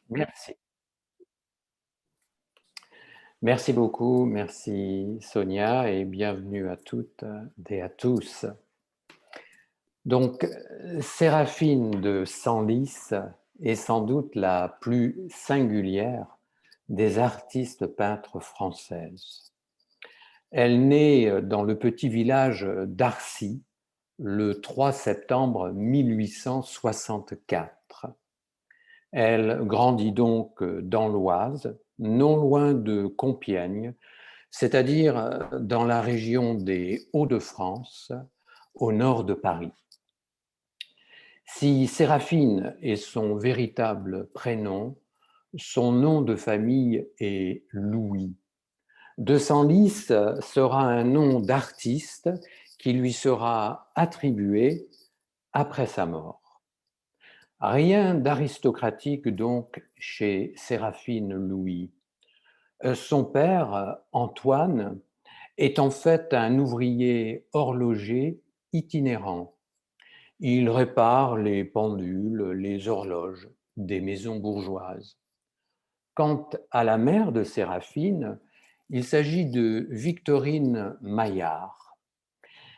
Merci. Merci beaucoup, merci Sonia et bienvenue à toutes et à tous. Donc, Séraphine de Senlis est sans doute la plus singulière des artistes peintres françaises. Elle naît dans le petit village d'Arcy le 3 septembre 1864. Elle grandit donc dans l'Oise, non loin de Compiègne, c'est-à-dire dans la région des Hauts-de-France, au nord de Paris. Si Séraphine est son véritable prénom, son nom de famille est Louis. De Senlis sera un nom d'artiste qui lui sera attribué après sa mort. Rien d'aristocratique donc chez Séraphine Louis. Son père, Antoine, est en fait un ouvrier horloger itinérant. Il répare les pendules, les horloges des maisons bourgeoises. Quant à la mère de Séraphine, il s'agit de Victorine Maillard.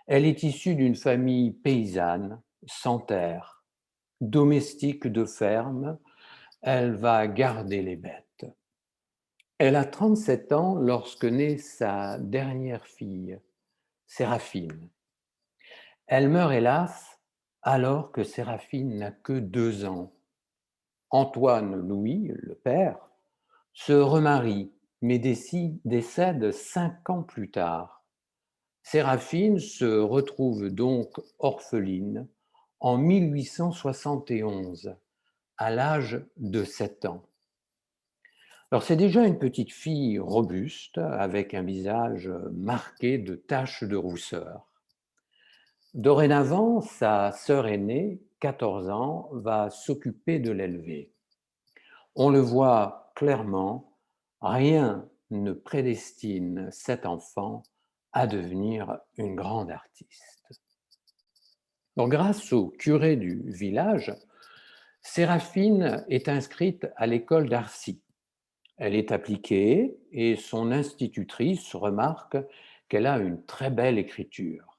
Elle est issue d'une famille paysanne, sans terre, domestique de ferme. Elle va garder les bêtes. Elle a 37 ans lorsque naît sa dernière fille, Séraphine. Elle meurt hélas alors que Séraphine n'a que 2 ans. Antoine Louis, le père, se remarie mais décède 5 ans plus tard. Séraphine se retrouve donc orpheline en 1871 à l'âge de 7 ans. Alors c'est déjà une petite fille robuste avec un visage marqué de taches de rousseur. Dorénavant, sa sœur aînée, 14 ans, va s'occuper de l'élever. On le voit clairement, rien ne prédestine cet enfant à devenir une grande artiste. Donc, grâce au curé du village, Séraphine est inscrite à l'école d'Arcy. Elle est appliquée et son institutrice remarque qu'elle a une très belle écriture.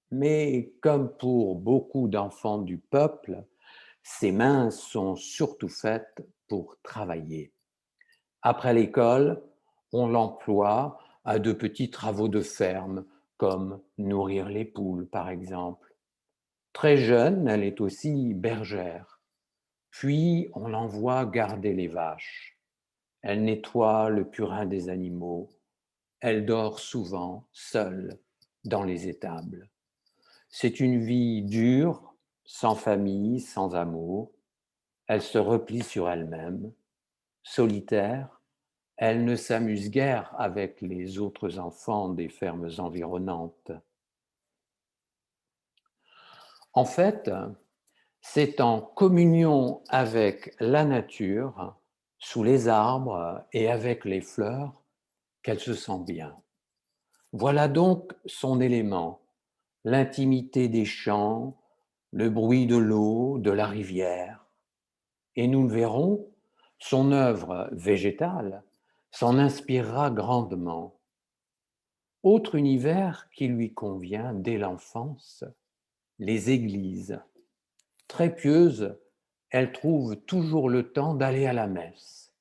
Mais comme pour beaucoup d'enfants du peuple, ses mains sont surtout faites pour travailler. Après l'école, on l'emploie à de petits travaux de ferme, comme nourrir les poules par exemple. Très jeune, elle est aussi bergère. Puis on l'envoie garder les vaches. Elle nettoie le purin des animaux. Elle dort souvent seule dans les étables. C'est une vie dure, sans famille, sans amour. Elle se replie sur elle-même, solitaire. Elle ne s'amuse guère avec les autres enfants des fermes environnantes. En fait, c'est en communion avec la nature, sous les arbres et avec les fleurs, qu'elle se sent bien. Voilà donc son élément, l'intimité des champs, le bruit de l'eau, de la rivière. Et nous le verrons, son œuvre végétale s'en inspirera grandement. Autre univers qui lui convient dès l'enfance, les églises. Très pieuse, elle trouve toujours le temps d'aller à la messe.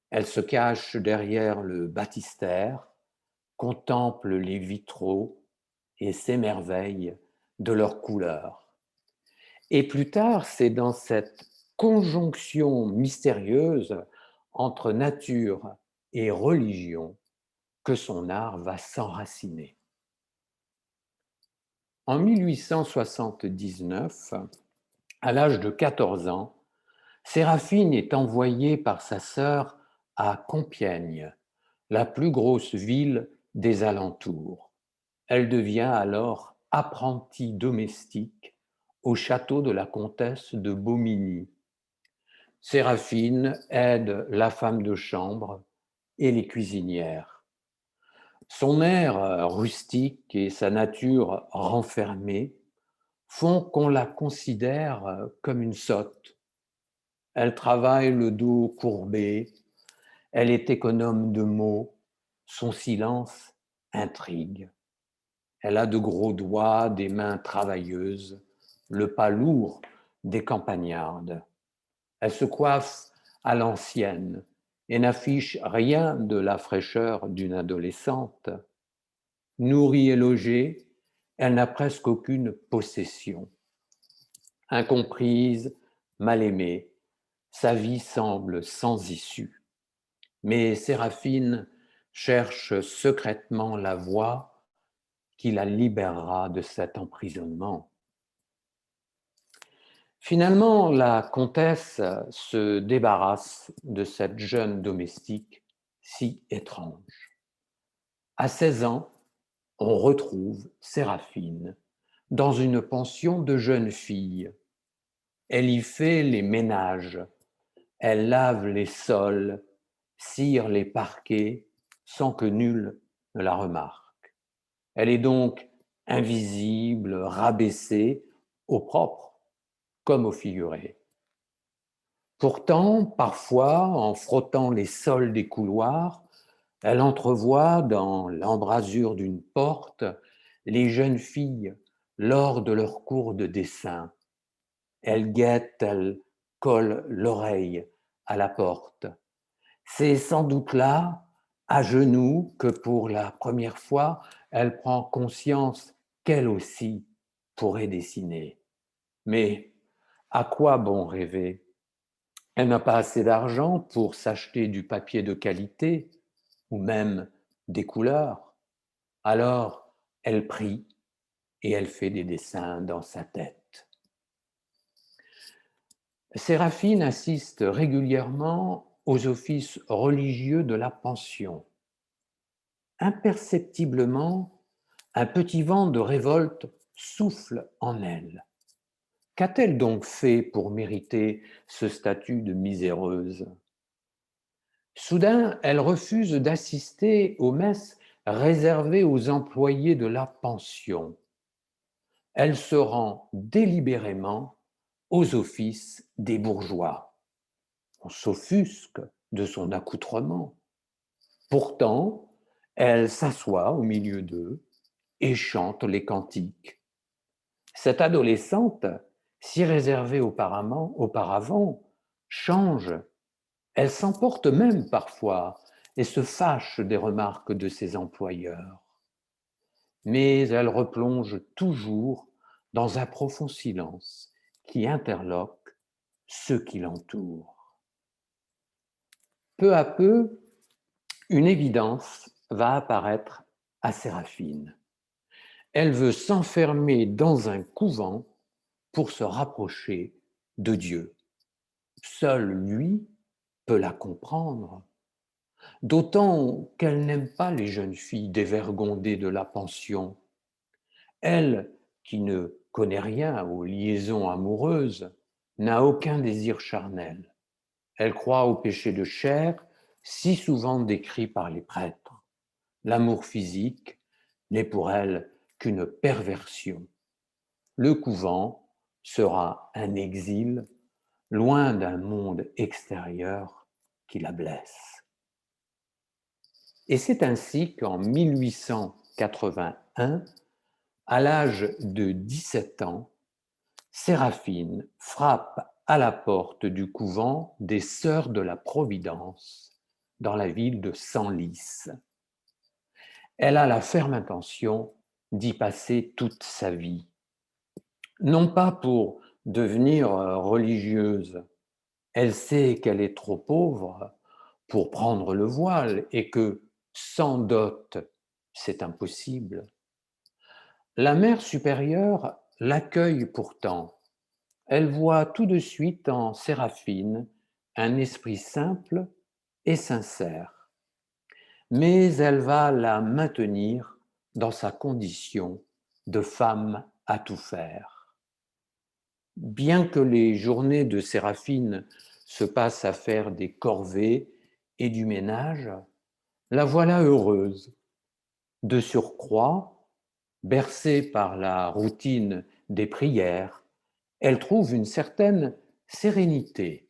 Elle se cache derrière le baptistère, contemple les vitraux et s'émerveille de leurs couleurs. Et plus tard, c'est dans cette conjonction mystérieuse entre nature et religion que son art va s'enraciner. En 1879, à l'âge de 14 ans, Séraphine est envoyée par sa sœur à Compiègne, la plus grosse ville des alentours. Elle devient alors apprentie domestique au château de la comtesse de Bomigny. Séraphine aide la femme de chambre et les cuisinières. Son air rustique et sa nature renfermée font qu'on la considère comme une sotte. Elle travaille le dos courbé, elle est économe de mots, son silence intrigue. Elle a de gros doigts, des mains travailleuses, le pas lourd des campagnardes. Elle se coiffe à l'ancienne et n'affiche rien de la fraîcheur d'une adolescente. Nourrie et logée, elle n'a presque aucune possession. Incomprise, mal aimée, sa vie semble sans issue. Mais Séraphine cherche secrètement la voie qui la libérera de cet emprisonnement. Finalement, la comtesse se débarrasse de cette jeune domestique si étrange. À 16 ans, on retrouve Séraphine dans une pension de jeunes filles. Elle y fait les ménages, elle lave les sols, cire les parquets sans que nul ne la remarque. Elle est donc invisible, rabaissée, au propre comme au figuré. Pourtant, parfois, en frottant les sols des couloirs, elle entrevoit dans l'embrasure d'une porte les jeunes filles lors de leur cours de dessin. Elle guette, elle colle l'oreille à la porte. C'est sans doute là, à genoux, que pour la première fois, elle prend conscience qu'elle aussi pourrait dessiner. Mais à quoi bon rêver? Elle n'a pas assez d'argent pour s'acheter du papier de qualité ou même des couleurs. Alors, elle prie et elle fait des dessins dans sa tête. Séraphine assiste régulièrement aux offices religieux de la pension. Imperceptiblement, un petit vent de révolte souffle en elle. Qu'a-t-elle donc fait pour mériter ce statut de miséreuse? Soudain, elle refuse d'assister aux messes réservées aux employés de la pension. Elle se rend délibérément aux offices des bourgeois. On s'offusque de son accoutrement. Pourtant, elle s'assoit au milieu d'eux et chante les cantiques. Cette adolescente, si réservée auparavant, change. Elle s'emporte même parfois et se fâche des remarques de ses employeurs. Mais elle replonge toujours dans un profond silence qui interloque ceux qui l'entourent. Peu à peu, une évidence va apparaître à Séraphine. Elle veut s'enfermer dans un couvent pour se rapprocher de Dieu. Seul lui peut la comprendre, d'autant qu'elle n'aime pas les jeunes filles dévergondées de la pension. Elle, qui ne connaît rien aux liaisons amoureuses, n'a aucun désir charnel. Elle croit au péché de chair, si souvent décrit par les prêtres. L'amour physique n'est pour elle qu'une perversion. Le couvent sera un exil, loin d'un monde extérieur qui la blesse. Et c'est ainsi qu'en 1881, à l'âge de 17 ans, Séraphine frappe à la porte du couvent des Sœurs de la Providence dans la ville de Senlis. Elle a la ferme intention d'y passer toute sa vie. Non pas pour devenir religieuse, elle sait qu'elle est trop pauvre pour prendre le voile et que sans dot, c'est impossible. La mère supérieure l'accueille pourtant. Elle voit tout de suite en Séraphine un esprit simple et sincère, mais elle va la maintenir dans sa condition de femme à tout faire. Bien que les journées de Séraphine se passent à faire des corvées et du ménage, la voilà heureuse. De surcroît, bercée par la routine des prières, elle trouve une certaine sérénité.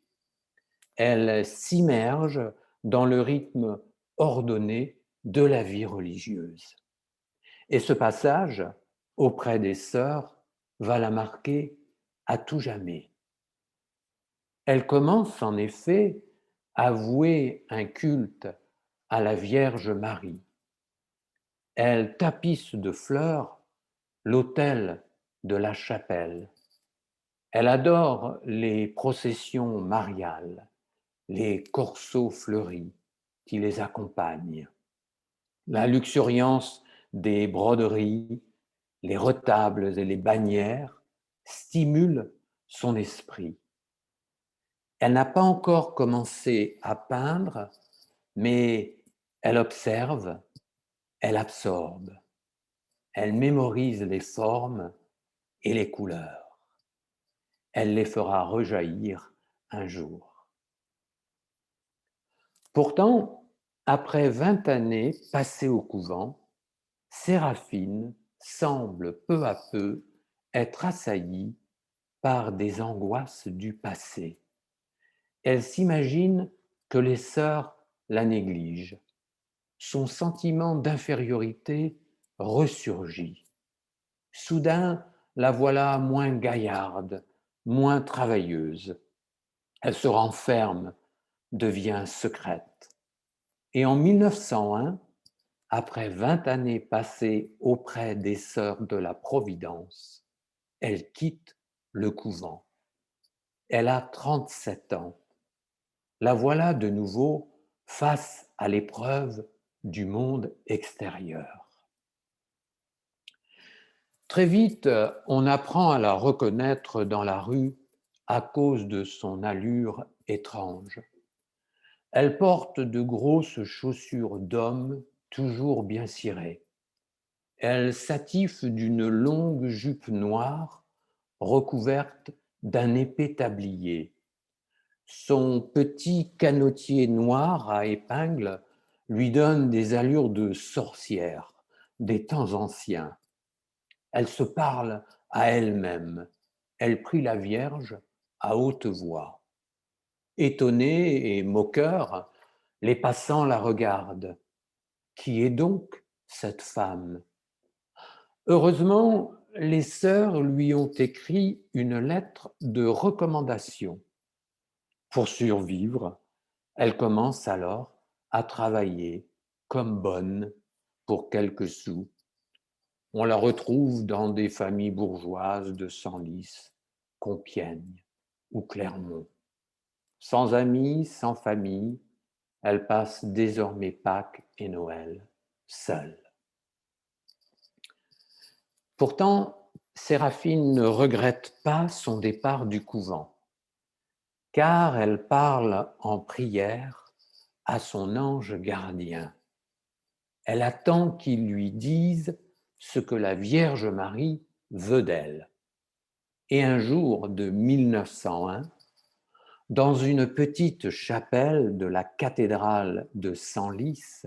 Elle s'immerge dans le rythme ordonné de la vie religieuse. Et ce passage, auprès des sœurs, va la marquer à tout jamais. Elle commence en effet à vouer un culte à la Vierge Marie. Elle tapisse de fleurs l'autel de la chapelle. Elle adore les processions mariales, les corseaux fleuris qui les accompagnent, la luxuriance des broderies, les retables et les bannières stimulent son esprit. Elle n'a pas encore commencé à peindre, mais elle observe, elle absorbe, elle mémorise les formes et les couleurs. Elle les fera rejaillir un jour. Pourtant, après 20 années passées au couvent, Séraphine semble peu à peu être assaillie par des angoisses du passé. Elle s'imagine que les sœurs la négligent. Son sentiment d'infériorité ressurgit. Soudain, la voilà moins gaillarde, moins travailleuse. Elle se renferme, devient secrète. Et en 1901, après 20 années passées auprès des sœurs de la Providence, elle quitte le couvent. Elle a 37 ans. La voilà de nouveau face à l'épreuve du monde extérieur. Très vite, on apprend à la reconnaître dans la rue à cause de son allure étrange. Elle porte de grosses chaussures d'homme toujours bien cirées. Elle s'attiffe d'une longue jupe noire recouverte d'un épais tablier. Son petit canotier noir à épingles lui donne des allures de sorcière des temps anciens. Elle se parle à elle-même. Elle prie la Vierge à haute voix. Étonnés et moqueurs, les passants la regardent. Qui est donc cette femme? Heureusement, les sœurs lui ont écrit une lettre de recommandation. Pour survivre, elle commence alors à travailler comme bonne pour quelques sous. On la retrouve dans des familles bourgeoises de Senlis, Compiègne ou Clermont. Sans amis, sans famille, elle passe désormais Pâques et Noël seule. Pourtant, Séraphine ne regrette pas son départ du couvent, car elle parle en prière à son ange gardien. Elle attend qu'il lui dise ce que la Vierge Marie veut d'elle. Et un jour de 1901, dans une petite chapelle de la cathédrale de Senlis,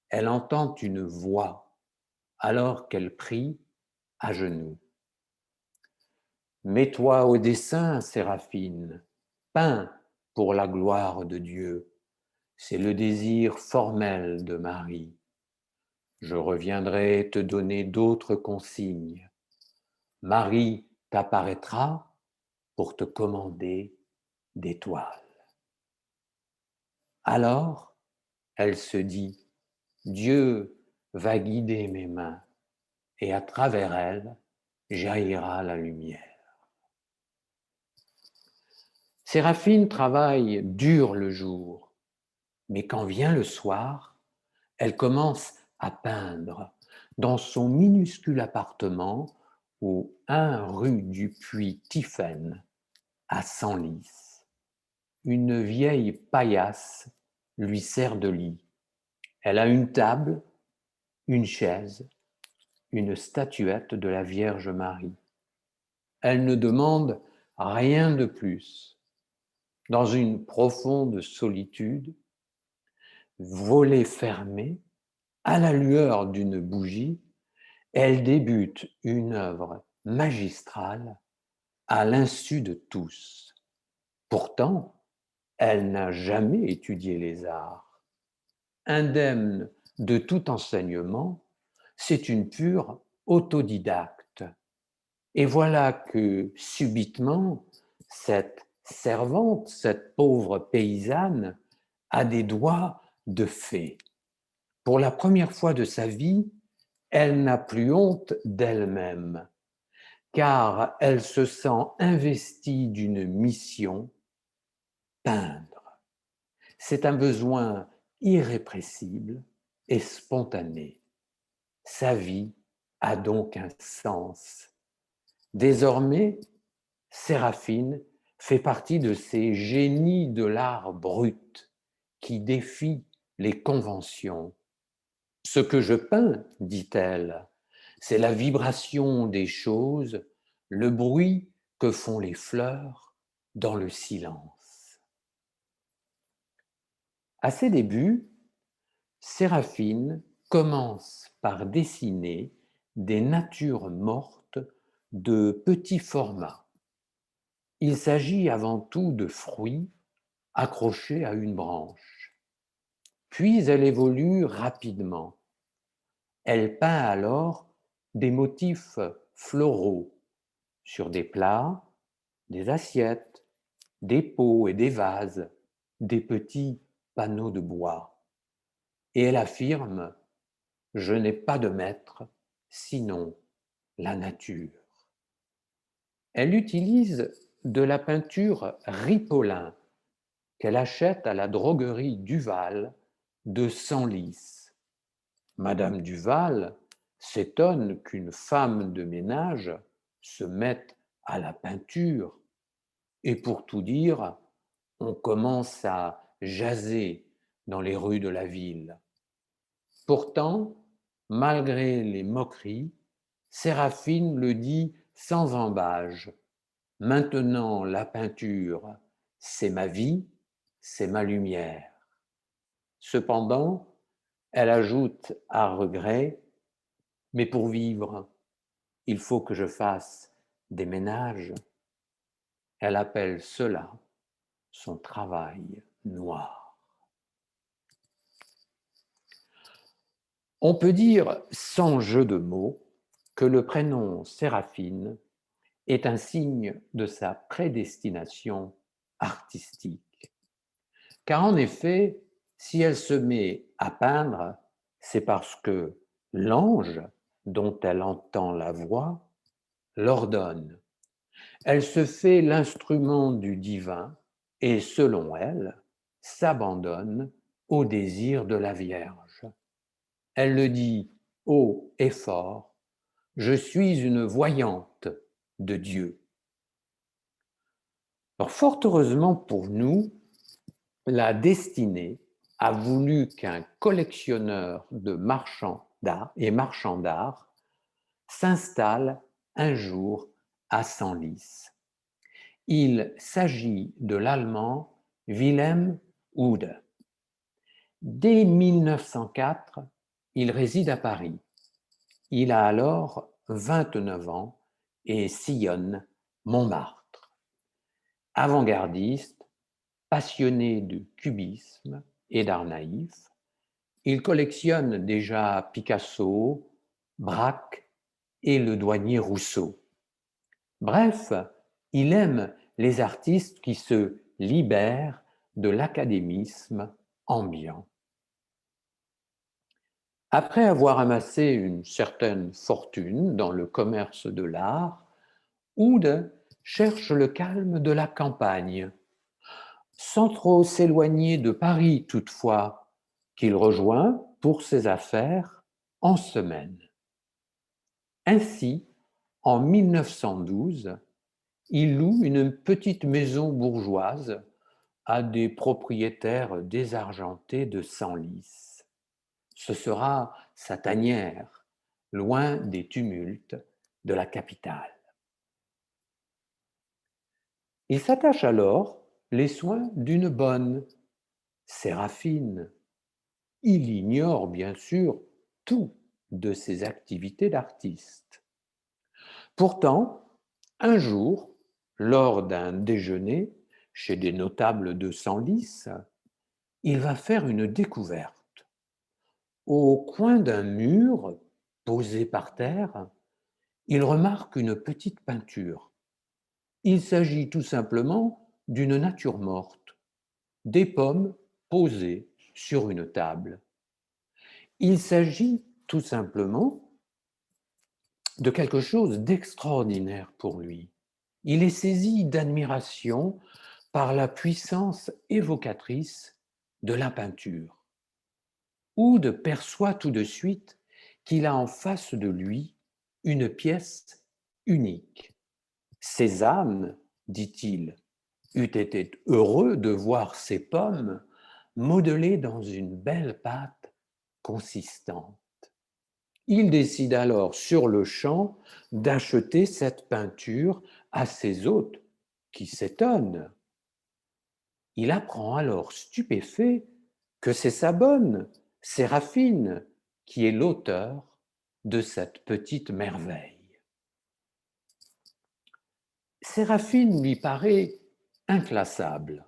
elle entend une voix alors qu'elle prie à genoux. Mets-toi au dessin, Séraphine, peins pour la gloire de Dieu. C'est le désir formel de Marie. Je reviendrai te donner d'autres consignes. Marie t'apparaîtra pour te commander des toiles. Alors, elle se dit, Dieu va guider mes mains et à travers elles jaillira la lumière. Séraphine travaille dur le jour, mais quand vient le soir, elle commence à peindre dans son minuscule appartement au 1 rue du Puy Tiphaine, à Senlis. Une vieille paillasse lui sert de lit. Elle a une table, une chaise, une statuette de la Vierge Marie. Elle ne demande rien de plus. Dans une profonde solitude, volets fermés, à la lueur d'une bougie, elle débute une œuvre magistrale à l'insu de tous. Pourtant, Elle n'a jamais étudié les arts. Indemne de tout enseignement, c'est une pure autodidacte. Et voilà que, subitement, cette servante, cette pauvre paysanne, a des doigts de fée. Pour la première fois de sa vie, elle n'a plus honte d'elle-même, car elle se sent investie d'une mission, peindre. C'est un besoin irrépressible et spontané. Sa vie a donc un sens. Désormais, Séraphine fait partie de ces génies de l'art brut qui défient les conventions. Ce que je peins, dit-elle, c'est la vibration des choses, le bruit que font les fleurs dans le silence. À ses débuts, Séraphine commence par dessiner des natures mortes de petit format. Il s'agit avant tout de fruits accrochés à une branche. Puis elle évolue rapidement. Elle peint alors des motifs floraux sur des plats, des assiettes, des pots et des vases, des petits panneaux de bois. Et elle affirme: je n'ai pas de maître, sinon la nature. Elle utilise de la peinture Ripolin qu'elle achète à la droguerie Duval de Senlis. Madame Duval s'étonne qu'une femme de ménage se mette à la peinture. Et pour tout dire, on commence à jaser dans les rues de la ville. Pourtant, malgré les moqueries, Séraphine le dit sans ambages. Maintenant, la peinture, c'est ma vie, c'est ma lumière. Cependant, elle ajoute à regret: mais pour vivre, il faut que je fasse des ménages. Elle appelle cela son travail noir. On peut dire, sans jeu de mots, que le prénom Séraphine est un signe de sa prédestination artistique. Car en effet, si elle se met à peindre, c'est parce que l'ange, dont elle entend la voix, l'ordonne. Elle se fait l'instrument du divin et, selon elle, s'abandonne au désir de la Vierge. Elle le dit haut et fort: je suis une voyante de Dieu. Alors, fort heureusement pour nous, la destinée a voulu qu'un collectionneur de marchands d'art et marchand d'art s'installe un jour à Senlis. Il s'agit de l'Allemand Wilhelm Uhde. Dès 1904, il réside à Paris. Il a alors 29 ans et sillonne Montmartre. Avant-gardiste, passionné de cubisme et d'art naïf, il collectionne déjà Picasso, Braque et le douanier Rousseau. Bref, il aime les artistes qui se libèrent de l'académisme ambiant. Après avoir amassé une certaine fortune dans le commerce de l'art, Uhde cherche le calme de la campagne, sans trop s'éloigner de Paris toutefois, qu'il rejoint pour ses affaires en semaine. Ainsi, en 1912, il loue une petite maison bourgeoise à des propriétaires désargentés de Senlis. Ce sera sa tanière, loin des tumultes de la capitale. Il s'attache alors les soins d'une bonne, Séraphine. Il ignore bien sûr tout de ses activités d'artiste. Pourtant, un jour, lors d'un déjeuner, chez des notables de Senlis, il va faire une découverte. Au coin d'un mur, posé par terre, il remarque une petite peinture. Il s'agit tout simplement d'une nature morte, des pommes posées sur une table. Il s'agit tout simplement de quelque chose d'extraordinaire pour lui. Il est saisi d'admiration par la puissance évocatrice de la peinture. Oud perçoit tout de suite qu'il a en face de lui une pièce unique. Cézanne, dit-il, eût été heureux de voir ces pommes modelées dans une belle pâte consistante. Il décide alors sur le champ d'acheter cette peinture à ses hôtes, qui s'étonnent. Il apprend alors stupéfait que c'est sa bonne, Séraphine, qui est l'auteur de cette petite merveille. Séraphine lui paraît inclassable.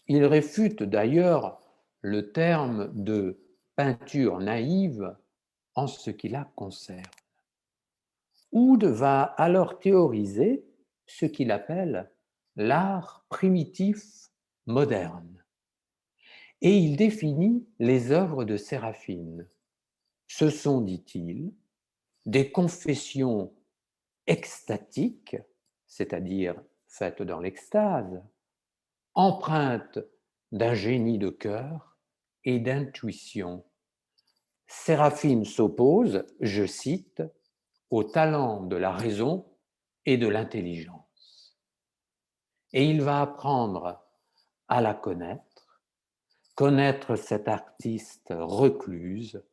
Il réfute d'ailleurs le terme de peinture naïve en ce qui la concerne. Oud va alors théoriser ce qu'il appelle l'art primitif moderne. Et il définit les œuvres de Séraphine. Ce sont, dit-il, des confessions extatiques, c'est-à-dire faites dans l'extase, empreintes d'un génie de cœur et d'intuition. Séraphine s'oppose, je cite, au talent de la raison et de l'intelligence. Et il va apprendre à la connaître cette artiste recluse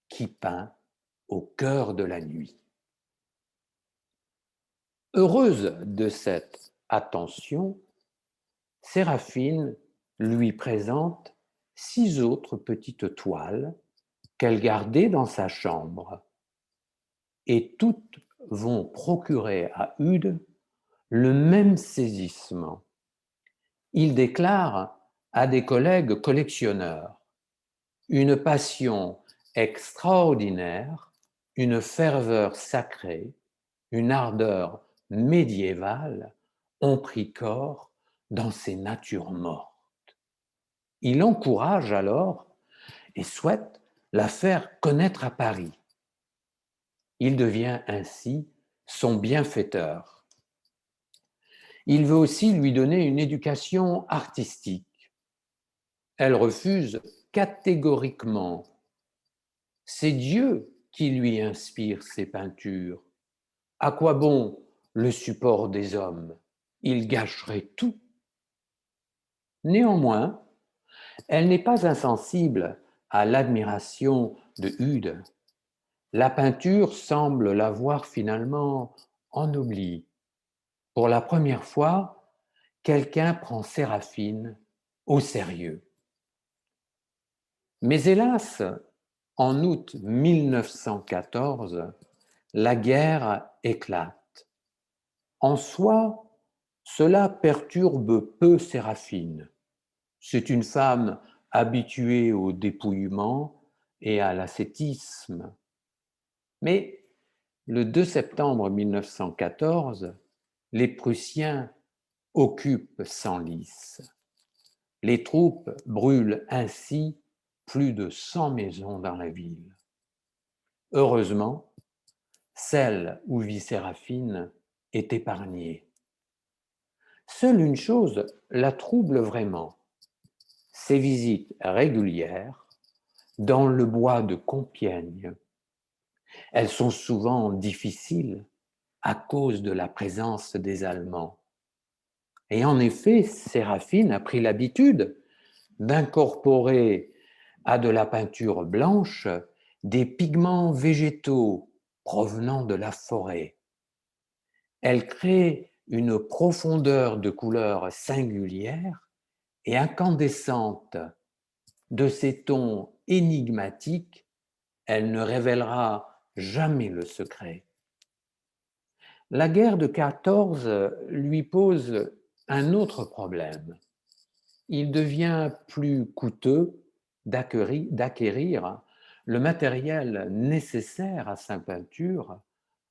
qui peint au cœur de la nuit. Heureuse de cette attention, Séraphine lui présente 6 autres petites toiles qu'elle gardait dans sa chambre, et toutes vont procurer à Ude le même saisissement. Il déclare à des collègues collectionneurs une passion extraordinaire, une ferveur sacrée, une ardeur médiévale ont pris corps dans ces natures mortes. Il encourage alors et souhaite la faire connaître à Paris. Il devient ainsi son bienfaiteur. Il veut aussi lui donner une éducation artistique. Elle refuse catégoriquement. C'est Dieu qui lui inspire ses peintures. À quoi bon le support des hommes? Il gâcherait tout. Néanmoins, elle n'est pas insensible à l'admiration de Ude. La peinture semble l'avoir finalement ennoblie. Pour la première fois, quelqu'un prend Séraphine au sérieux. Mais hélas, en août 1914, la guerre éclate. En soi, cela perturbe peu Séraphine. C'est une femme habituée au dépouillement et à l'ascétisme. Mais le 2 septembre 1914, les Prussiens occupent Senlis. Les troupes brûlent ainsi plus de 100 maisons dans la ville. Heureusement, celle où vit Séraphine est épargnée. Seule une chose la trouble vraiment, ses visites régulières dans le bois de Compiègne. Elles sont souvent difficiles à cause de la présence des Allemands. Et en effet, Séraphine a pris l'habitude d'incorporer à de la peinture blanche des pigments végétaux provenant de la forêt. Elle crée une profondeur de couleur singulière et incandescente. De ces tons énigmatiques, elle ne révélera jamais le secret. La guerre de 14 lui pose un autre problème. Il devient plus coûteux d'acquérir le matériel nécessaire à sa peinture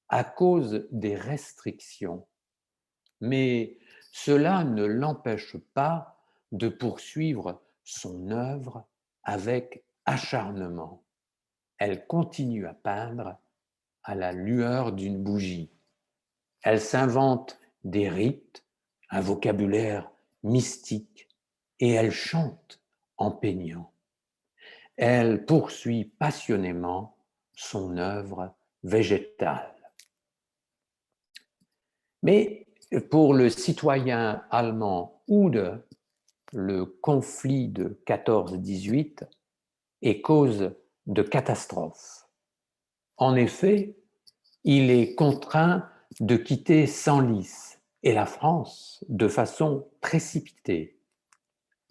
à cause des restrictions. Mais cela ne l'empêche pas de poursuivre son œuvre avec acharnement. Elle continue à peindre à la lueur d'une bougie. Elle s'invente des rites, un vocabulaire mystique, et elle chante en peignant. Elle poursuit passionnément son œuvre végétale. Mais pour le citoyen allemand Ude, le conflit de 14-18 est cause de catastrophe. En effet, il est contraint de quitter Senlis et la France de façon précipitée.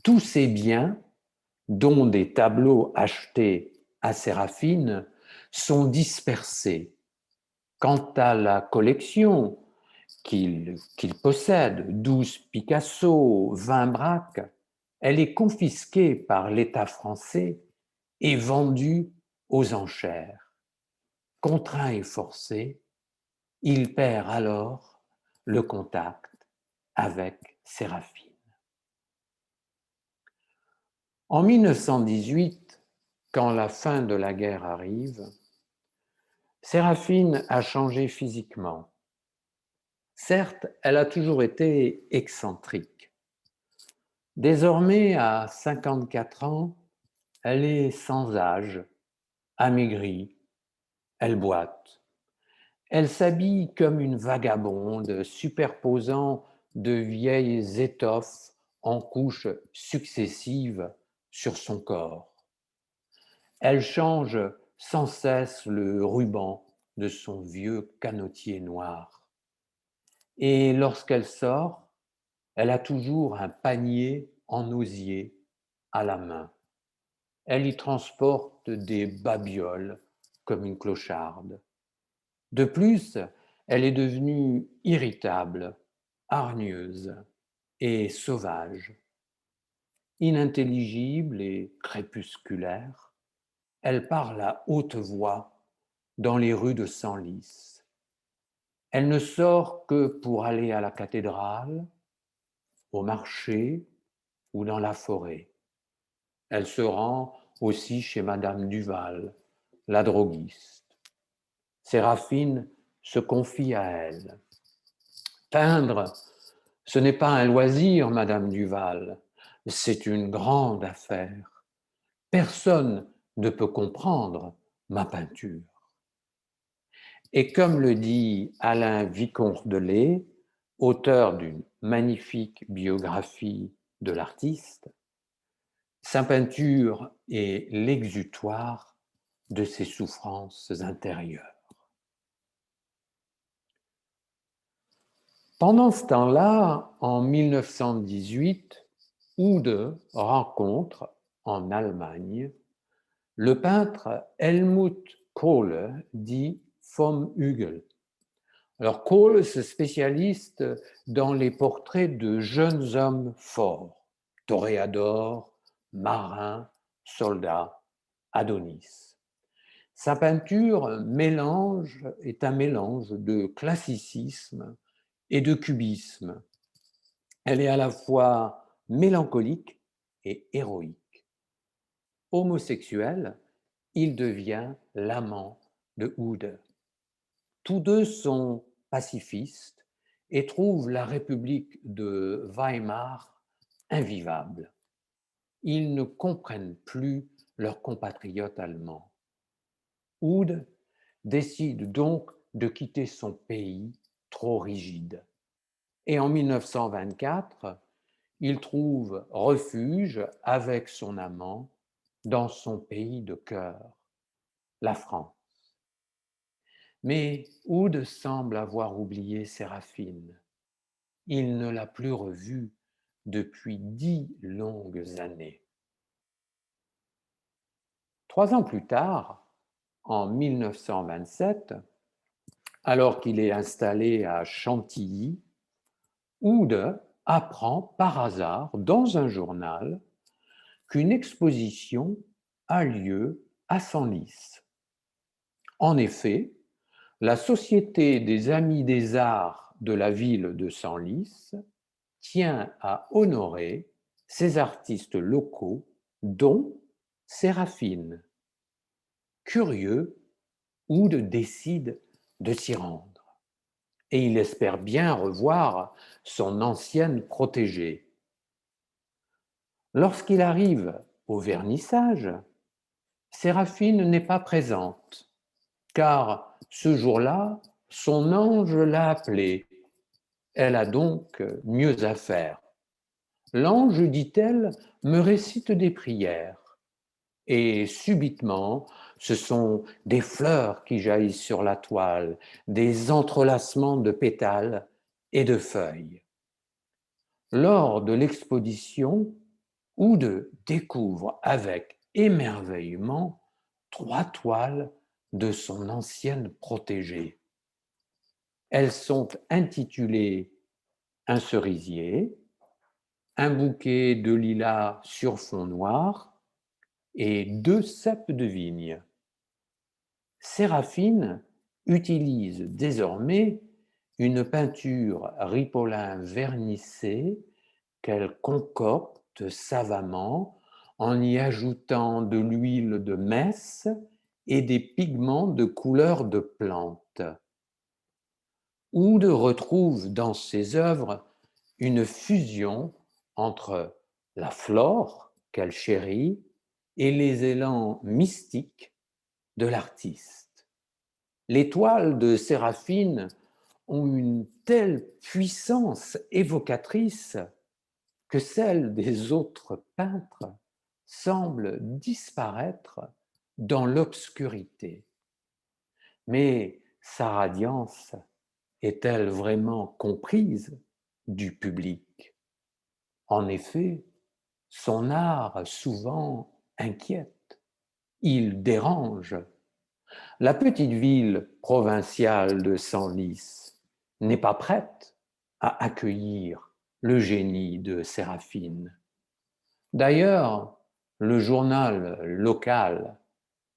Tous ses biens, dont des tableaux achetés à Séraphine, sont dispersés. Quant à la collection qu'il possède, 12 Picasso, 20 Braque, elle est confisquée par l'État français et vendue aux enchères. Contraint et forcé, il perd alors le contact avec Séraphine. En 1918, quand la fin de la guerre arrive, Séraphine a changé physiquement. Certes, elle a toujours été excentrique. Désormais, à 54 ans, elle est sans âge, amaigrie, elle boite. Elle s'habille comme une vagabonde, superposant de vieilles étoffes en couches successives sur son corps. Elle change sans cesse le ruban de son vieux canotier noir. Et lorsqu'elle sort, elle a toujours un panier en osier à la main. Elle y transporte des babioles comme une clocharde. De plus, elle est devenue irritable, hargneuse et sauvage. Inintelligible et crépusculaire, elle parle à haute voix dans les rues de Senlis. Elle ne sort que pour aller à la cathédrale, au marché ou dans la forêt. Elle se rend aussi chez Madame Duval, la droguiste. Séraphine se confie à elle. Peindre, ce n'est pas un loisir, Madame Duval, c'est une grande affaire. Personne ne peut comprendre ma peinture. Et comme le dit Alain Vicondelet, auteur d'une magnifique biographie de l'artiste, sa peinture est l'exutoire de ses souffrances intérieures. Pendant ce temps-là, en 1918, Ude rencontre en Allemagne le peintre Helmut Kohle, dit vom Hügel. Alors Kohle se spécialise dans les portraits de jeunes hommes forts, toréadors, marins, soldats, Adonis. Sa peinture est un mélange de classicisme et de cubisme. Elle est à la fois mélancolique et héroïque. Homosexuel, il devient l'amant de Ude. Tous deux sont pacifistes et trouvent la République de Weimar invivable. Ils ne comprennent plus leurs compatriotes allemands. Ude décide donc de quitter son pays trop rigide. Et en 1924, il trouve refuge avec son amant dans son pays de cœur, la France. Mais Ude semble avoir oublié Séraphine. Il ne l'a plus revue depuis 10 longues années. 3 ans plus tard, en 1927, alors qu'il est installé à Chantilly, Ude apprend par hasard dans un journal qu'une exposition a lieu à Senlis. En effet, la Société des Amis des Arts de la ville de Senlis tient à honorer ses artistes locaux, dont Séraphine. Curieux, Oud décide de s'y rendre et il espère bien revoir son ancienne protégée. Lorsqu'il arrive au vernissage, Séraphine n'est pas présente, car ce jour-là, son ange l'a appelée. Elle a donc mieux à faire. L'ange, dit-elle, me récite des prières. Et subitement, ce sont des fleurs qui jaillissent sur la toile, des entrelacements de pétales et de feuilles. Lors de l'exposition, Oud découvre avec émerveillement 3 toiles de son ancienne protégée. Elles sont intitulées Un cerisier, Un bouquet de lilas sur fond noir et 2 ceps de vigne. Séraphine utilise désormais une peinture ripolin vernissée qu'elle concocte savamment en y ajoutant de l'huile de messe et des pigments de couleur de plante. Oud retrouve dans ses œuvres une fusion entre la flore qu'elle chérit et les élans mystiques de l'artiste. Les toiles de Séraphine ont une telle puissance évocatrice que celles des autres peintres semblent disparaître dans l'obscurité. Mais sa radiance est-elle vraiment comprise du public? En effet, son art souvent inquiète, il dérange. La petite ville provinciale de Senlis n'est pas prête à accueillir le génie de Séraphine. D'ailleurs, le journal local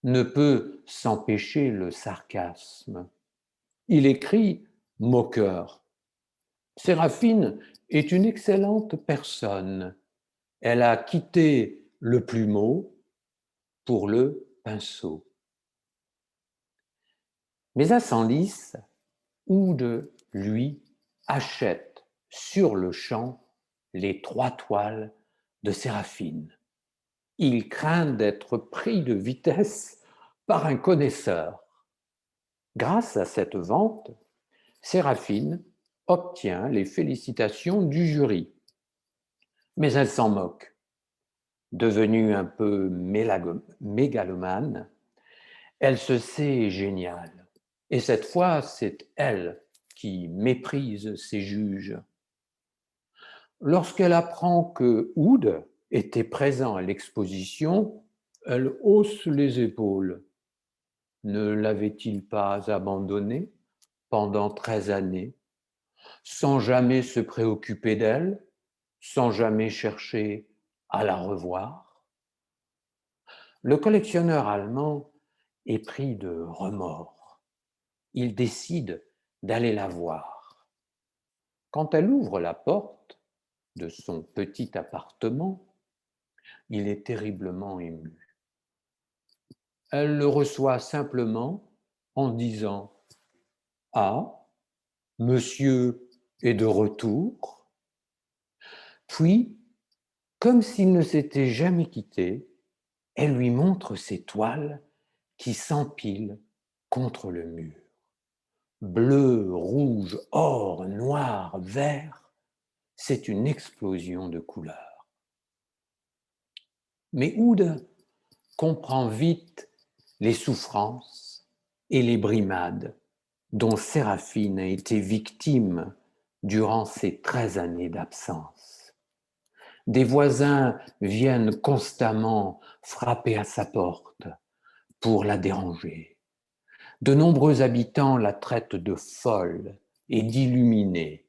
ne peut s'empêcher le sarcasme. Il écrit moqueur. Séraphine est une excellente personne. Elle a quitté le plumeau pour le pinceau. Mais à Senlis, Oud, lui, achète sur le champ les 3 toiles de Séraphine. Il craint d'être pris de vitesse par un connaisseur. Grâce à cette vente, Séraphine obtient les félicitations du jury. Mais elle s'en moque. Devenue un peu mégalomane, elle se sait géniale. Et cette fois, c'est elle qui méprise ses juges. Lorsqu'elle apprend que Oud était présent à l'exposition, elle hausse les épaules. Ne l'avait-il pas abandonnée pendant 13 années, sans jamais se préoccuper d'elle, sans jamais chercher à la revoir? Le collectionneur allemand est pris de remords. Il décide d'aller la voir. Quand elle ouvre la porte de son petit appartement, il est terriblement ému. Elle le reçoit simplement en disant « Ah, monsieur est de retour ?» Puis, comme s'il ne s'était jamais quitté, elle lui montre ses toiles qui s'empilent contre le mur. Bleu, rouge, or, noir, vert, c'est une explosion de couleurs. Mais Oud comprend vite les souffrances et les brimades dont Séraphine a été victime durant ces 13 années d'absence. Des voisins viennent constamment frapper à sa porte pour la déranger. De nombreux habitants la traitent de folle et d'illuminée.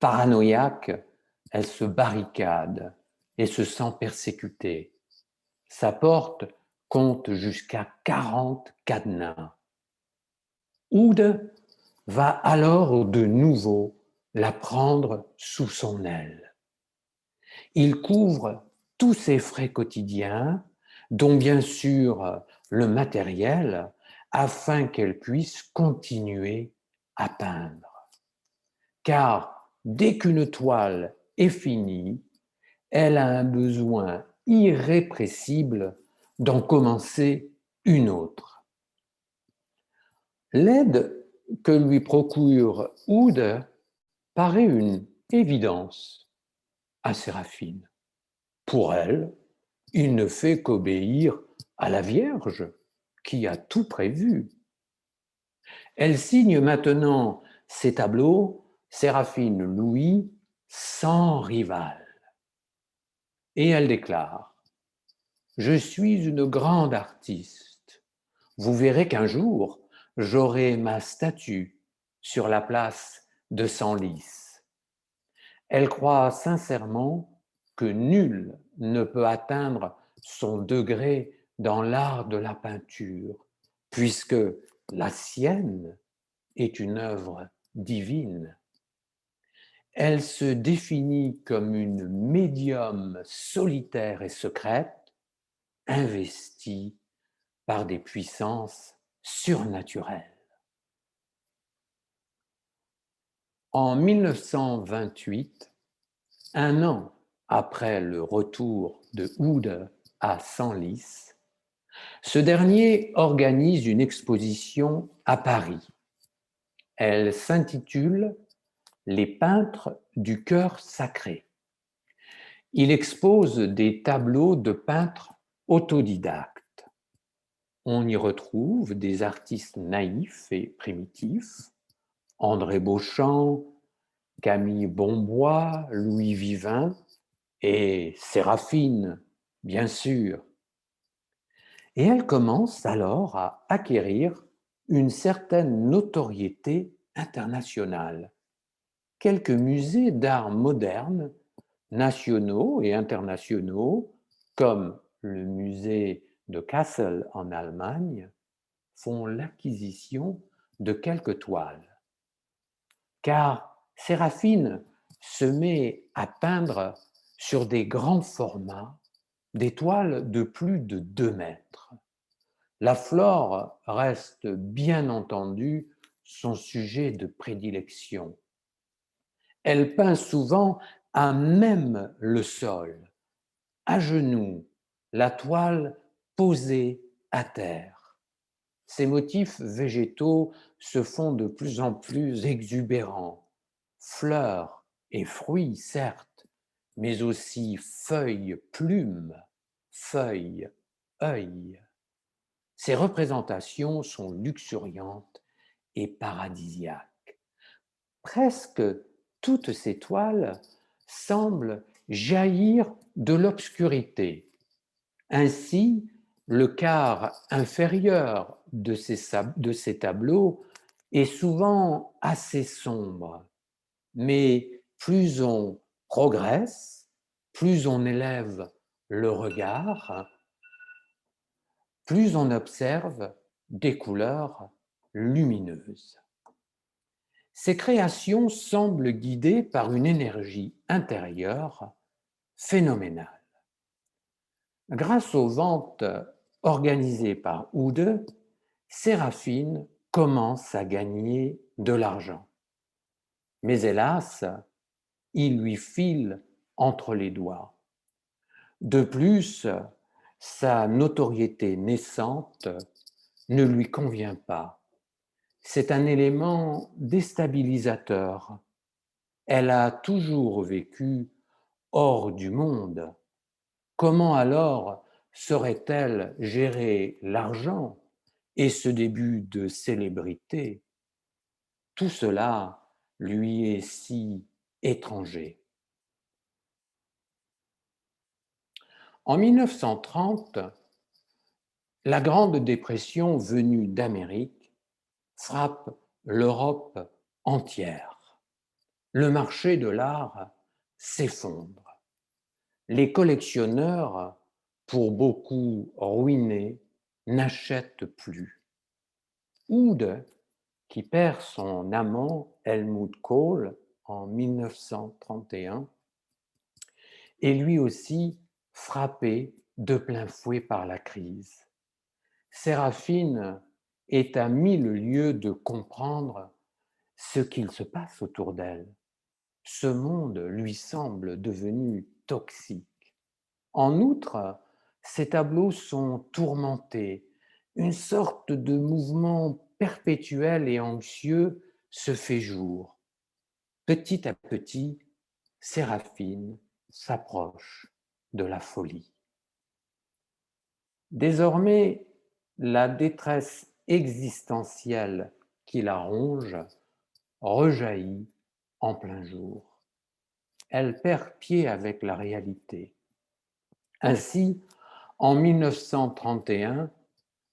Paranoïaque, elle se barricade et se sent persécutée. Sa porte compte jusqu'à 40 cadenas. Oude va alors de nouveau la prendre sous son aile. Il couvre tous ses frais quotidiens, dont bien sûr le matériel, afin qu'elle puisse continuer à peindre. Car dès qu'une toile est finie, elle a un besoin irrépressible d'en commencer une autre. L'aide que lui procure Oude paraît une évidence à Séraphine. Pour elle, il ne fait qu'obéir à la Vierge qui a tout prévu. Elle signe maintenant ses tableaux Séraphine Louis sans rival. Et elle déclare: je suis une grande artiste. Vous verrez qu'un jour, j'aurai ma statue sur la place de Senlis. Elle croit sincèrement que nul ne peut atteindre son degré dans l'art de la peinture, puisque la sienne est une œuvre divine. Elle se définit comme une médium solitaire et secrète, investie par des puissances surnaturelles. En 1928, un an après le retour de Oude à Senlis, ce dernier organise une exposition à Paris. Elle s'intitule « Les peintres du cœur sacré ». Il expose des tableaux de peintres autodidactes. On y retrouve des artistes naïfs et primitifs, André Beauchamp, Camille Bombois, Louis Vivin et Séraphine, bien sûr. Et elle commence alors à acquérir une certaine notoriété internationale. Quelques musées d'art moderne, nationaux et internationaux, comme le musée de Kassel en Allemagne, font l'acquisition de quelques toiles. Car Séraphine se met à peindre sur des grands formats, des toiles de plus de 2 mètres. La flore reste bien entendu son sujet de prédilection. Elle peint souvent à même le sol, à genoux, la toile posée à terre. Ces motifs végétaux se font de plus en plus exubérants, fleurs et fruits certes, mais aussi feuilles, plumes, feuilles, œils. Ces représentations sont luxuriantes et paradisiaques. Presque toutes ces toiles semblent jaillir de l'obscurité. Ainsi, le quart inférieur de ces tableaux est souvent assez sombre, mais plus on progresse, plus on élève le regard, plus on observe des couleurs lumineuses. Ces créations semblent guidées par une énergie intérieure phénoménale. Grâce aux ventes organisées par Oude, Séraphine commence à gagner de l'argent. Mais hélas, il lui file entre les doigts. De plus, sa notoriété naissante ne lui convient pas. C'est un élément déstabilisateur. Elle a toujours vécu hors du monde. Comment alors saurait-elle gérer l'argent et ce début de célébrité? Tout cela lui est si étranger. En 1930, la Grande Dépression venue d'Amérique frappe l'Europe entière. Le marché de l'art s'effondre. Les collectionneurs, pour beaucoup ruinés, n'achètent plus. Oud, qui perd son amant Helmut Kohl en 1931, est lui aussi frappé de plein fouet par la crise. Séraphine est à 1000 lieues de comprendre ce qu'il se passe autour d'elle. Ce monde lui semble devenu toxique. En outre, ces tableaux sont tourmentés. Une sorte de mouvement perpétuel et anxieux se fait jour. Petit à petit, Séraphine s'approche de la folie. Désormais, la détresse existentielle qui la ronge rejaillit en plein jour. Elle perd pied avec la réalité. Ainsi, en 1931,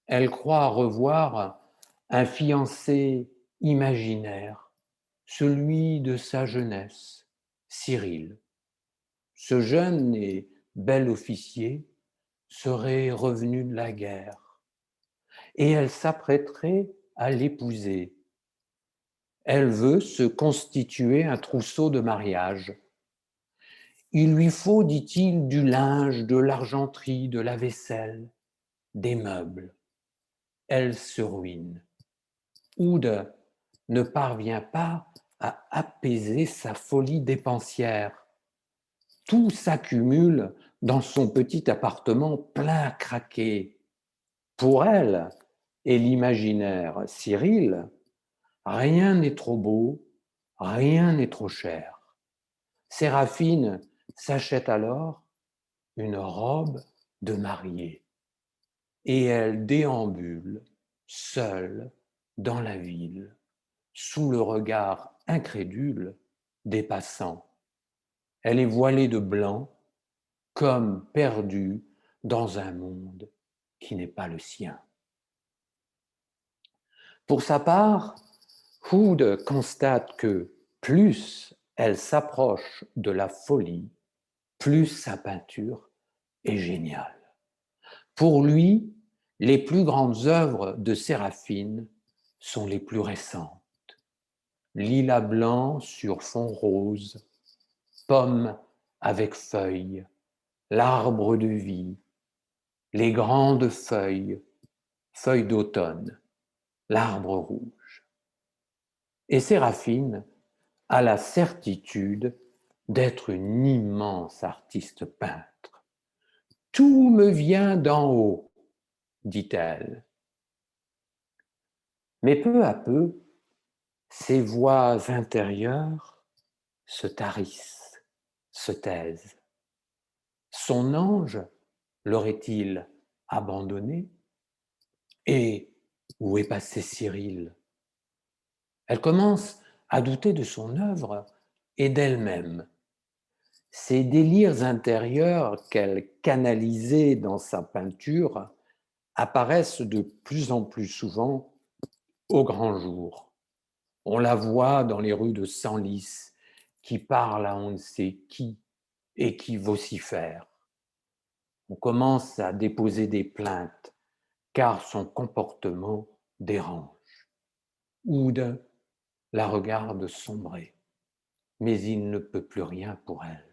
elle croit revoir un fiancé imaginaire, celui de sa jeunesse, Cyril. Ce jeune et bel officier serait revenu de la guerre et elle s'apprêterait à l'épouser. Elle veut se constituer un trousseau de mariage. Il lui faut, dit-il, du linge, de l'argenterie, de la vaisselle, des meubles. Elle se ruine. Oud ne parvient pas à apaiser sa folie dépensière. Tout s'accumule dans son petit appartement plein à craquer. Pour elle et l'imaginaire Cyril, rien n'est trop beau, rien n'est trop cher. Séraphine s'achète alors une robe de mariée et elle déambule seule dans la ville, sous le regard incrédule des passants. Elle est voilée de blanc, comme perdue dans un monde qui n'est pas le sien. Pour sa part, Oud constate que plus elle s'approche de la folie, plus sa peinture est géniale. Pour lui, les plus grandes œuvres de Séraphine sont les plus récentes. Lilas blanc sur fond rose, pomme avec feuilles, l'arbre de vie, les grandes feuilles, feuilles d'automne, l'arbre rouge. Et Séraphine a la certitude d'être une immense artiste peintre. Tout me vient d'en haut, dit-elle. Mais peu à peu, ces voix intérieures se tarissent, se taisent. Son ange l'aurait-il abandonnée? Et où est passé Cyril? Elle commence à douter de son œuvre et d'elle-même. Ces délires intérieurs qu'elle canalisait dans sa peinture apparaissent de plus en plus souvent au grand jour. On la voit dans les rues de Senlis, qui parle à on ne sait qui et qui vocifère. On commence à déposer des plaintes car son comportement dérange. Oud la regarde sombrer, mais il ne peut plus rien pour elle.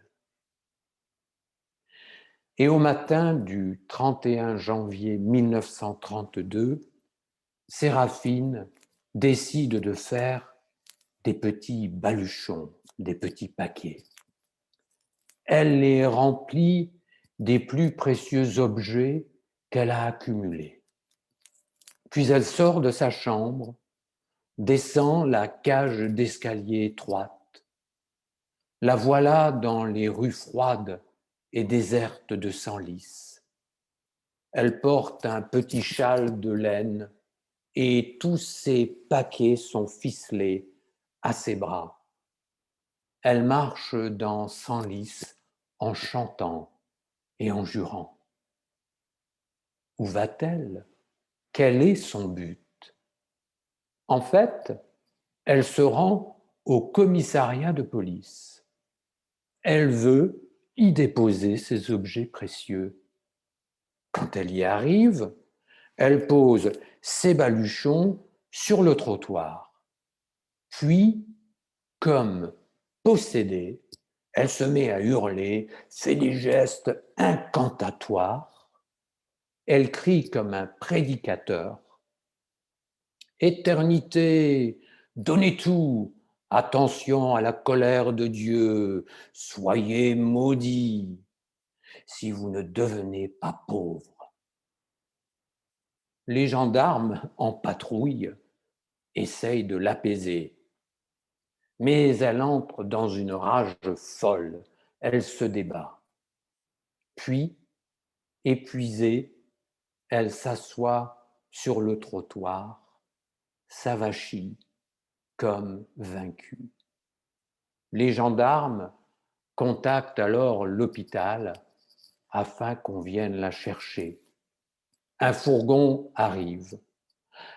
Et au matin du 31 janvier 1932, Séraphine décide de faire des petits baluchons, des petits paquets. Elle les remplit des plus précieux objets qu'elle a accumulés. Puis elle sort de sa chambre, descend la cage d'escalier étroite. La voilà dans les rues froides et désertes de Senlis. Elle porte un petit châle de laine et tous ses paquets sont ficelés à ses bras. Elle marche dans Senlis en chantant et en jurant. Où va-t-elle? Quel est son but? En fait, elle se rend au commissariat de police. Elle veut y déposer ses objets précieux. Quand elle y arrive, elle pose ses baluchons sur le trottoir. Puis, comme possédée, elle se met à hurler, fait des gestes incantatoires. Elle crie comme un prédicateur. Éternité, donnez tout, attention à la colère de Dieu, soyez maudits si vous ne devenez pas pauvres. Les gendarmes en patrouille essayent de l'apaiser, mais elle entre dans une rage folle, elle se débat. Puis, épuisée, elle s'assoit sur le trottoir, s'avachit comme vaincue. Les gendarmes contactent alors l'hôpital afin qu'on vienne la chercher. Un fourgon arrive.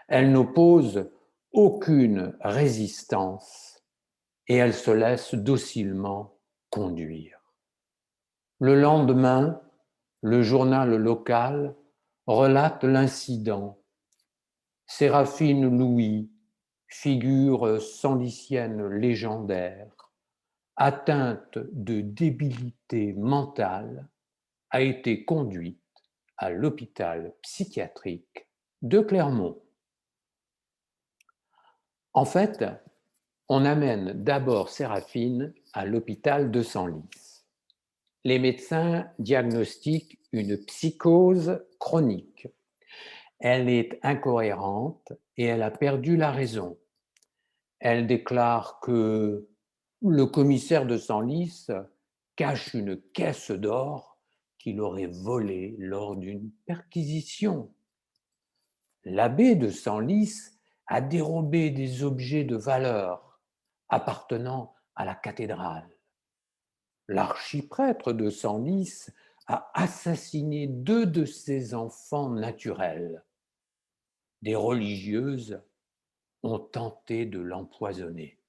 Elle n'oppose aucune résistance et elle se laisse docilement conduire. Le lendemain, le journal local relate l'incident. Séraphine Louis, figure sandicienne légendaire, atteinte de débilité mentale, a été conduite à l'hôpital psychiatrique de Clermont. En fait, on amène d'abord Séraphine à l'hôpital de Senlis. Les médecins diagnostiquent une psychose chronique. Elle est incohérente et elle a perdu la raison. Elle déclare que le commissaire de Senlis cache une caisse d'or qu'il aurait volée lors d'une perquisition. L'abbé de Senlis a dérobé des objets de valeur appartenant à la cathédrale. L'archiprêtre de Senlis a assassiné 2 de ses enfants naturels. Des religieuses ont tenté de l'empoisonner.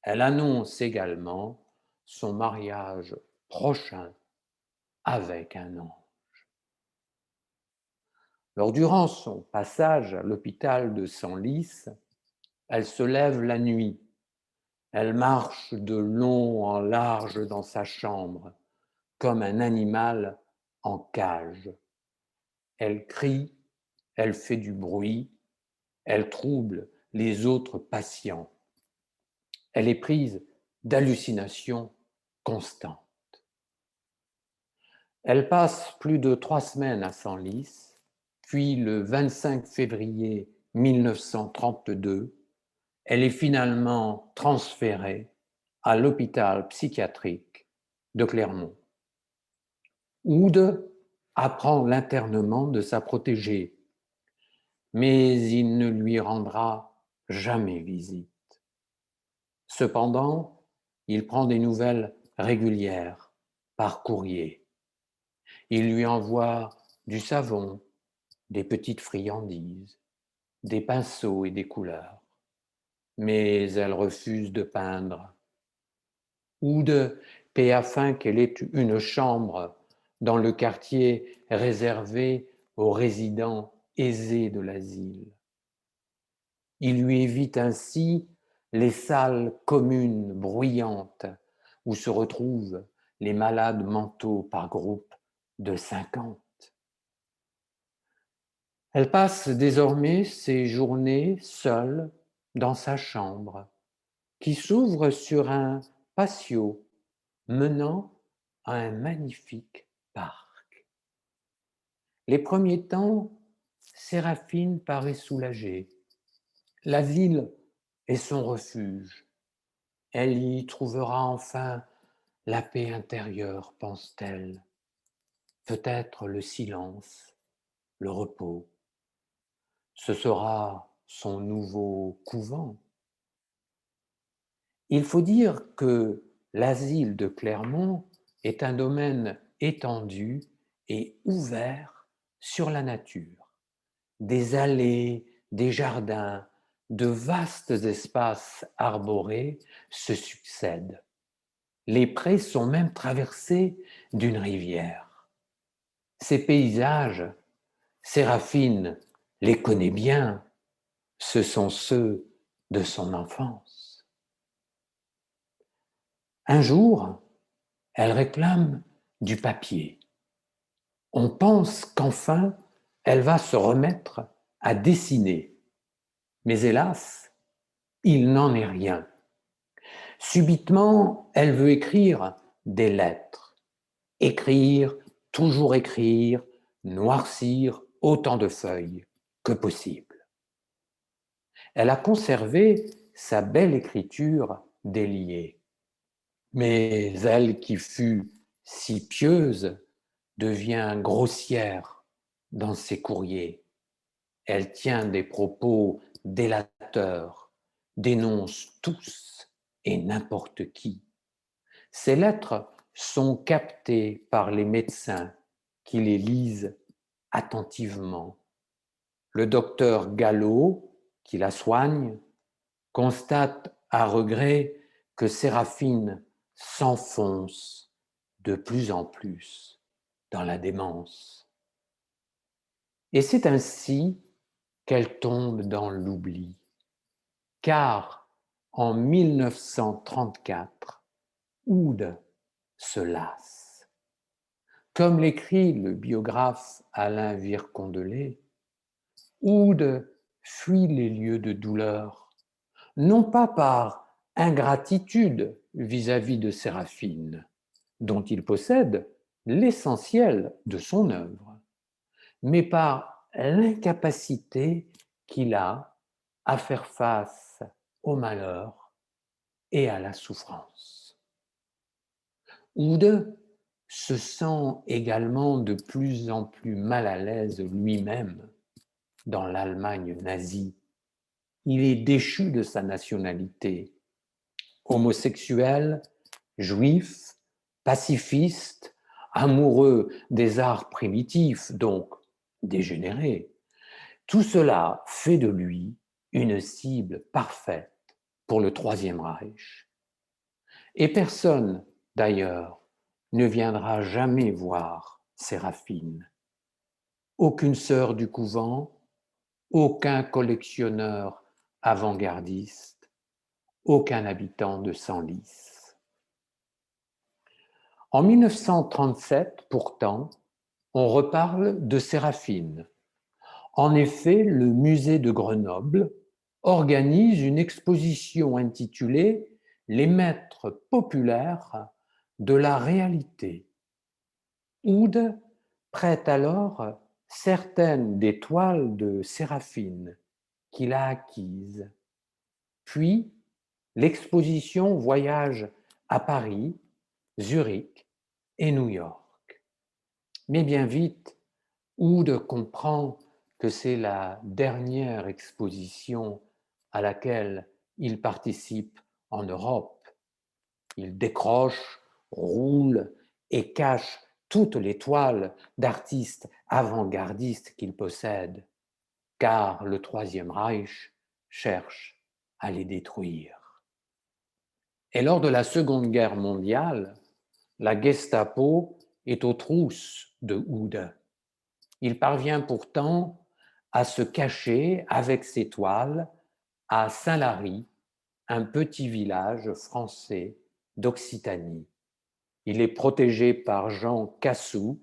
Elle annonce également son mariage prochain avec un ange. Alors, durant son passage à l'hôpital de Senlis, elle se lève la nuit. Elle marche de long en large dans sa chambre, comme un animal en cage. Elle crie, elle fait du bruit, elle trouble les autres patients. Elle est prise d'hallucinations constantes. Elle passe plus de 3 semaines à Senlis, puis le 25 février 1932, elle est finalement transférée à l'hôpital psychiatrique de Clermont. Oude apprend l'internement de sa protégée, mais il ne lui rendra jamais visite. Cependant, il prend des nouvelles régulières par courrier. Il lui envoie du savon, des petites friandises, des pinceaux et des couleurs. Mais elle refuse de peindre. Oude paie afin qu'elle ait une chambre dans le quartier réservé aux résidents aisés de l'asile. Il lui évite ainsi les salles communes bruyantes où se retrouvent les malades mentaux par groupe de 50. Elle passe désormais ses journées seule dans sa chambre, qui s'ouvre sur un patio menant à un magnifique parc. Les premiers temps, Séraphine paraît soulagée. La ville est son refuge. Elle y trouvera enfin la paix intérieure, pense-t-elle. Peut-être le silence, le repos. Ce sera son nouveau couvent. Il faut dire que l'asile de Clermont est un domaine étendu et ouvert sur la nature. Des allées, des jardins, de vastes espaces arborés se succèdent. Les prés sont même traversés d'une rivière. Ces paysages, Séraphine les connaît bien, ce sont ceux de son enfance. Un jour, elle réclame du papier. On pense qu'enfin, elle va se remettre à dessiner. Mais hélas, il n'en est rien. Subitement, elle veut écrire des lettres. Écrire, toujours écrire, noircir autant de feuilles que possible. Elle a conservé sa belle écriture déliée. Mais elle qui fut si pieuse devient grossière dans ses courriers. Elle tient des propos délateurs, dénonce tous et n'importe qui. Ces lettres sont captées par les médecins qui les lisent attentivement. Le docteur Gallo, qui la soigne, constate à regret que Séraphine s'enfonce de plus en plus dans la démence. Et c'est ainsi qu'elle tombe dans l'oubli, car en 1934, Oude se lasse. Comme l'écrit le biographe Alain Vircondelet, Oude fuit les lieux de douleur, non pas par ingratitude vis-à-vis de Séraphine, dont il possède l'essentiel de son œuvre, mais par l'incapacité qu'il a à faire face au malheur et à la souffrance. Oude se sent également de plus en plus mal à l'aise lui-même dans l'Allemagne nazie. Il est déchu de sa nationalité. Homosexuel, juif, pacifiste, amoureux des arts primitifs, donc dégénéré, tout cela fait de lui une cible parfaite pour le Troisième Reich. Et personne, d'ailleurs, ne viendra jamais voir Séraphine. Aucune sœur du couvent, aucun collectionneur avant-gardiste, aucun habitant de Senlis. En 1937, pourtant, on reparle de Séraphine. En effet, le musée de Grenoble organise une exposition intitulée Les maîtres populaires de la réalité. Oude prête alors certaines des toiles de Séraphine qu'il a acquises. Puis, l'exposition voyage à Paris, Zurich et New York. Mais bien vite, Oude comprend que c'est la dernière exposition à laquelle il participe en Europe. Il décroche, roule et cache toutes les toiles d'artistes avant-gardistes qu'il possède, car le Troisième Reich cherche à les détruire. Et lors de la Seconde Guerre mondiale, la Gestapo est aux trousses de Oude. Il parvient pourtant à se cacher avec ses toiles à Saint-Lary, un petit village français d'Occitanie. Il est protégé par Jean Cassou,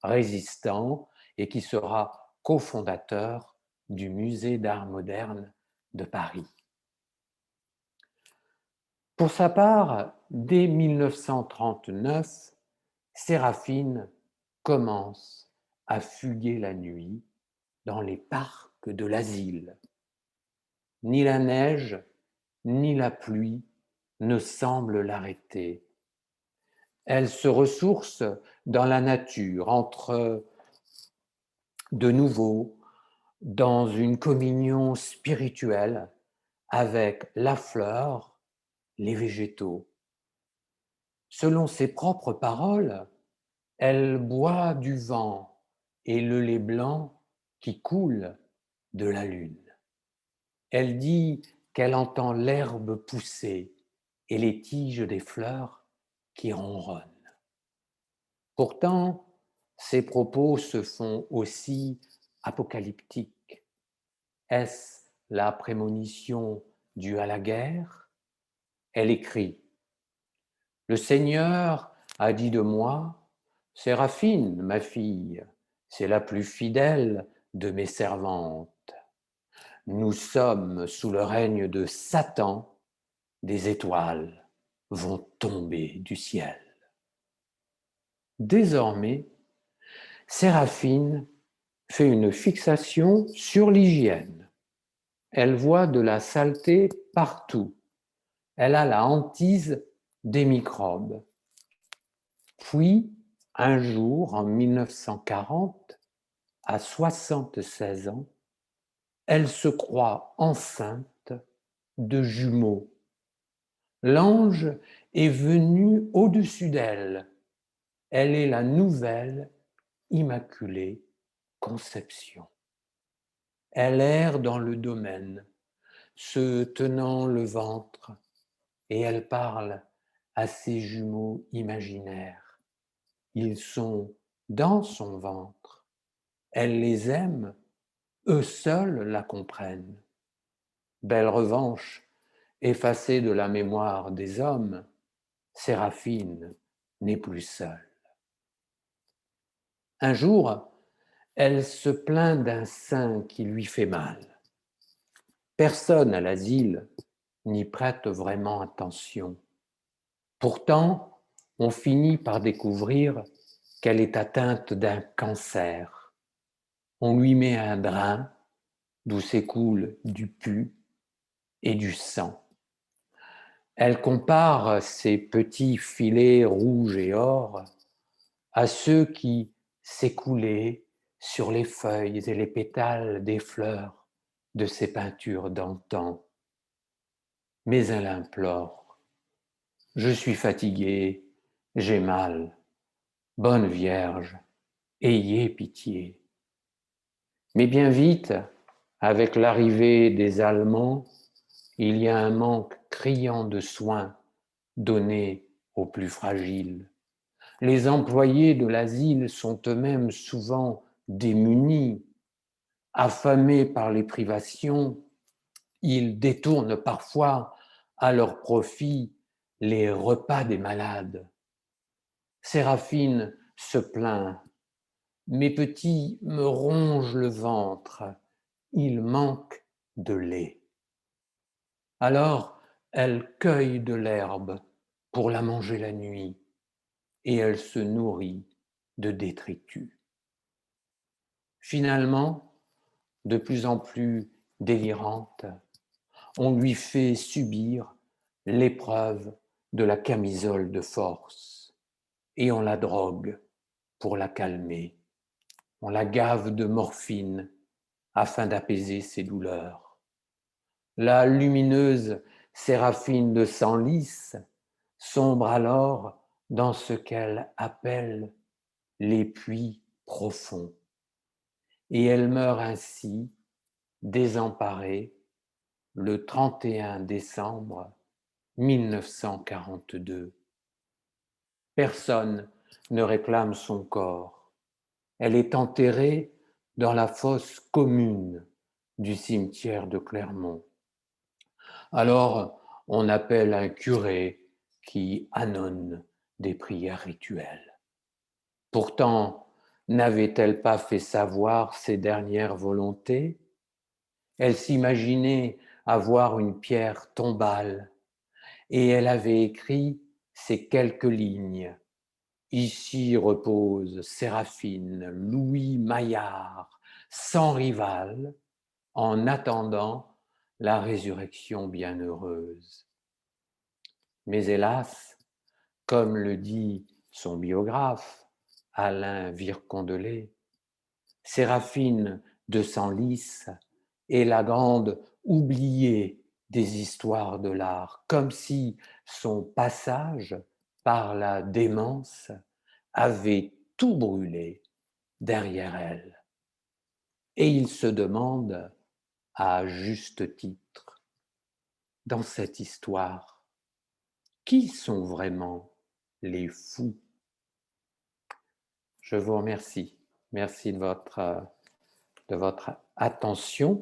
résistant, et qui sera cofondateur du Musée d'art moderne de Paris. Pour sa part, dès 1939, Séraphine commence à fuguer la nuit dans les parcs de l'asile. Ni la neige, ni la pluie ne semblent l'arrêter. Elle se ressource dans la nature, entre de nouveau dans une communion spirituelle avec la fleur, les végétaux. Selon ses propres paroles, elle boit du vent et le lait blanc qui coule de la lune. Elle dit qu'elle entend l'herbe pousser et les tiges des fleurs qui ronronne. Pourtant, ses propos se font aussi apocalyptiques. Est-ce la prémonition due à la guerre? Elle écrit: Le Seigneur a dit de moi, Séraphine, ma fille, c'est la plus fidèle de mes servantes. Nous sommes sous le règne de Satan, des étoiles vont tomber du ciel. Désormais, Séraphine fait une fixation sur l'hygiène. Elle voit de la saleté partout. Elle a la hantise des microbes. Puis, un jour, en 1940, à 76 ans, elle se croit enceinte de jumeaux. L'ange est venu au-dessus d'elle. Elle est la nouvelle Immaculée Conception. Elle erre dans le domaine, se tenant le ventre, et elle parle à ses jumeaux imaginaires. Ils sont dans son ventre. Elle les aime, eux seuls la comprennent. Belle revanche, effacée de la mémoire des hommes, Séraphine n'est plus seule. Un jour, elle se plaint d'un sein qui lui fait mal. Personne à l'asile n'y prête vraiment attention. Pourtant, on finit par découvrir qu'elle est atteinte d'un cancer. On lui met un drain d'où s'écoule du pus et du sang. Elle compare ces petits filets rouges et or à ceux qui s'écoulaient sur les feuilles et les pétales des fleurs de ses peintures d'antan. Mais elle implore: Je suis fatiguée, j'ai mal. Bonne Vierge, ayez pitié. Mais bien vite, avec l'arrivée des Allemands, il y a un manque criant de soins donnés aux plus fragiles. Les employés de l'asile sont eux-mêmes souvent démunis, affamés par les privations. Ils détournent parfois à leur profit les repas des malades. Séraphine se plaint: Mes petits me rongent le ventre, il manque de lait. Alors elle cueille de l'herbe pour la manger la nuit et elle se nourrit de détritus. Finalement, de plus en plus délirante, on lui fait subir l'épreuve de la camisole de force et on la drogue pour la calmer. On la gave de morphine afin d'apaiser ses douleurs. La lumineuse Séraphine de Senlis sombre alors dans ce qu'elle appelle les puits profonds. Et elle meurt ainsi, désemparée, le 31 décembre 1942. Personne ne réclame son corps. Elle est enterrée dans la fosse commune du cimetière de Clermont. Alors, on appelle un curé qui annonce des prières rituelles. Pourtant, n'avait-elle pas fait savoir ses dernières volontés? Elle s'imaginait avoir une pierre tombale et elle avait écrit ces quelques lignes. Ici repose Séraphine Louis Maillard, sans rival, en attendant la résurrection bienheureuse. Mais hélas, comme le dit son biographe, Alain Vircondelet, Séraphine de Senlis est la grande oubliée des histoires de l'art, comme si son passage par la démence avait tout brûlé derrière elle. Et il se demande, à juste titre, dans cette histoire, qui sont vraiment les fous. Je vous remercie. Merci de votre attention.